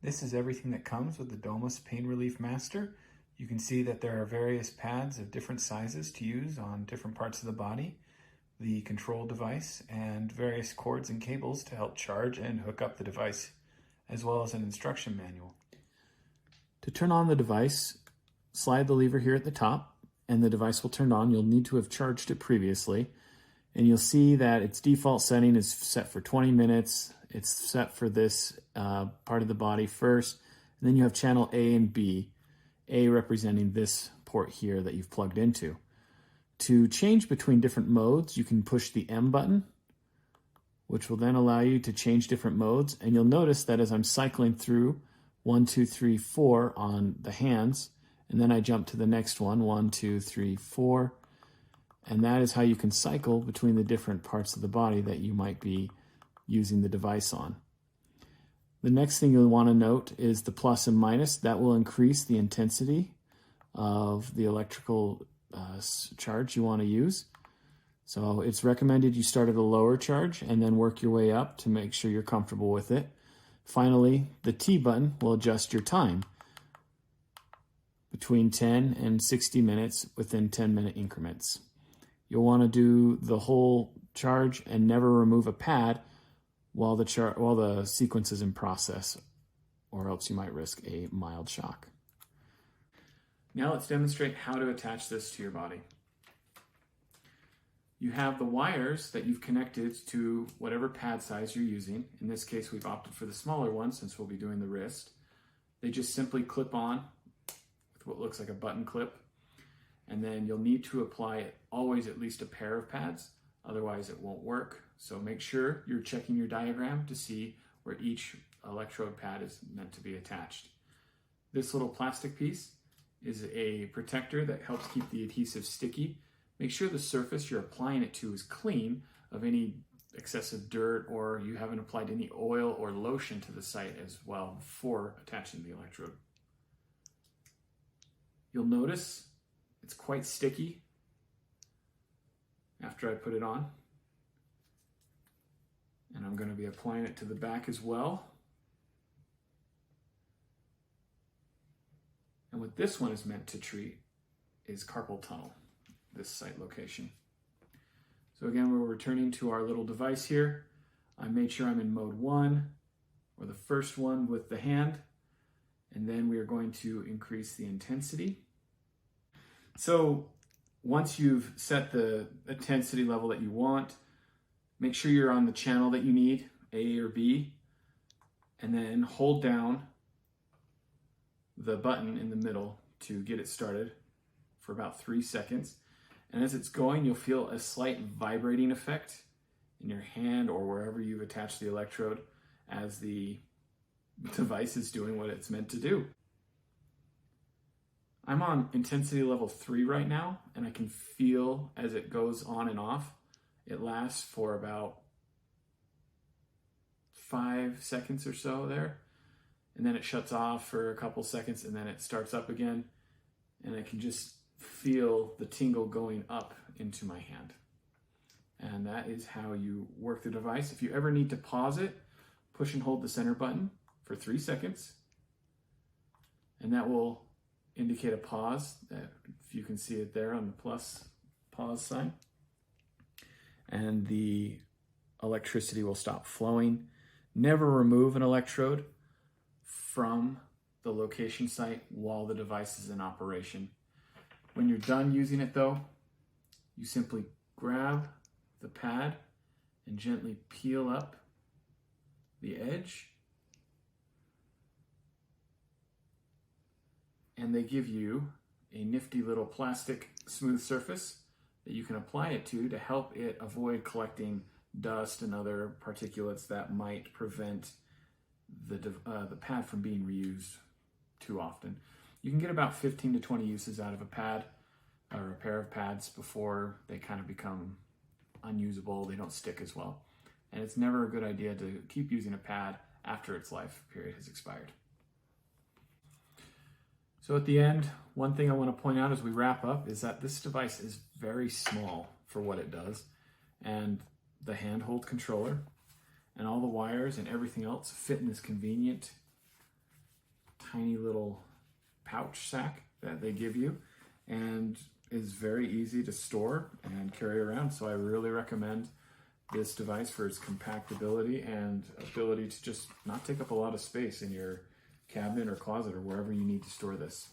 This is everything that comes with the Domas Pain Relief Master. You can see that there are various pads of different sizes to use on different parts of the body, the control device, and various cords and cables to help charge and hook up the device, as well as an instruction manual. To turn on the device, slide the lever here at the top and the device will turn on. You'll need to have charged it previously, and you'll see that its default setting is set for 20 minutes. It's set for this part of the body first, and then you have channel A and B, A representing this port here that you've plugged into. To change between different modes, you can push the M button, which will then allow you to change different modes. And you'll notice that as I'm cycling through 1, 2, 3, 4 on the hands, and then I jump to the next one, 1, 2, 3, 4, and that is how you can cycle between the different parts of the body that you might be using the device on. The next thing you'll want to note is the plus and minus. That will increase the intensity of the electrical charge you want to use. So it's recommended you start at a lower charge and then work your way up to make sure you're comfortable with it. Finally, the T button will adjust your time between 10 and 60 minutes within 10-minute increments. You'll want to do the whole charge and never remove a pad while the sequence is in process, or else you might risk a mild shock. Now let's demonstrate how to attach this to your body. You have the wires that you've connected to whatever pad size you're using. In this case, we've opted for the smaller one since we'll be doing the wrist. They just simply clip on with what looks like a button clip, and then you'll need to apply always at least a pair of pads, otherwise it won't work. So make sure you're checking your diagram to see where each electrode pad is meant to be attached. This little plastic piece is a protector that helps keep the adhesive sticky. Make sure the surface you're applying it to is clean of any excessive dirt, or you haven't applied any oil or lotion to the site as well before attaching the electrode. You'll notice it's quite sticky after I put it on. And I'm going to be applying it to the back as well. And what this one is meant to treat is carpal tunnel, this site location. So again, we're returning to our little device here. I made sure I'm in mode 1, or the first one with the hand, and then we are going to increase the intensity. So once you've set the intensity level that you want, make sure you're on the channel that you need, A or B, and then hold down the button in the middle to get it started for about 3 seconds. And as it's going, you'll feel a slight vibrating effect in your hand or wherever you've attached the electrode as the device is doing what it's meant to do. I'm on intensity level 3 right now, and I can feel as it goes on and off. It lasts for about 5 seconds or so there, and then it shuts off for a couple seconds, and then it starts up again, and I can just feel the tingle going up into my hand. And that is how you work the device. If you ever need to pause it, push and hold the center button for 3 seconds, and that will indicate a pause. That, if you can see it there on the plus pause sign, and the electricity will stop flowing. Never remove an electrode from the location site while the device is in operation. When you're done using it though, you simply grab the pad and gently peel up the edge, and they give you a nifty little plastic smooth surface that you can apply it to help it avoid collecting dust and other particulates that might prevent the pad from being reused too often. You can get about 15 to 20 uses out of a pad or a pair of pads before they kind of become unusable. They don't stick as well. And it's never a good idea to keep using a pad after its life period has expired. So at the end, one thing I want to point out as we wrap up is that this device is very small for what it does, and the handheld controller and all the wires and everything else fit in this convenient tiny little pouch sack that they give you, and is very easy to store and carry around. So I really recommend this device for its compactability and ability to just not take up a lot of space in your cabinet or closet or wherever you need to store this.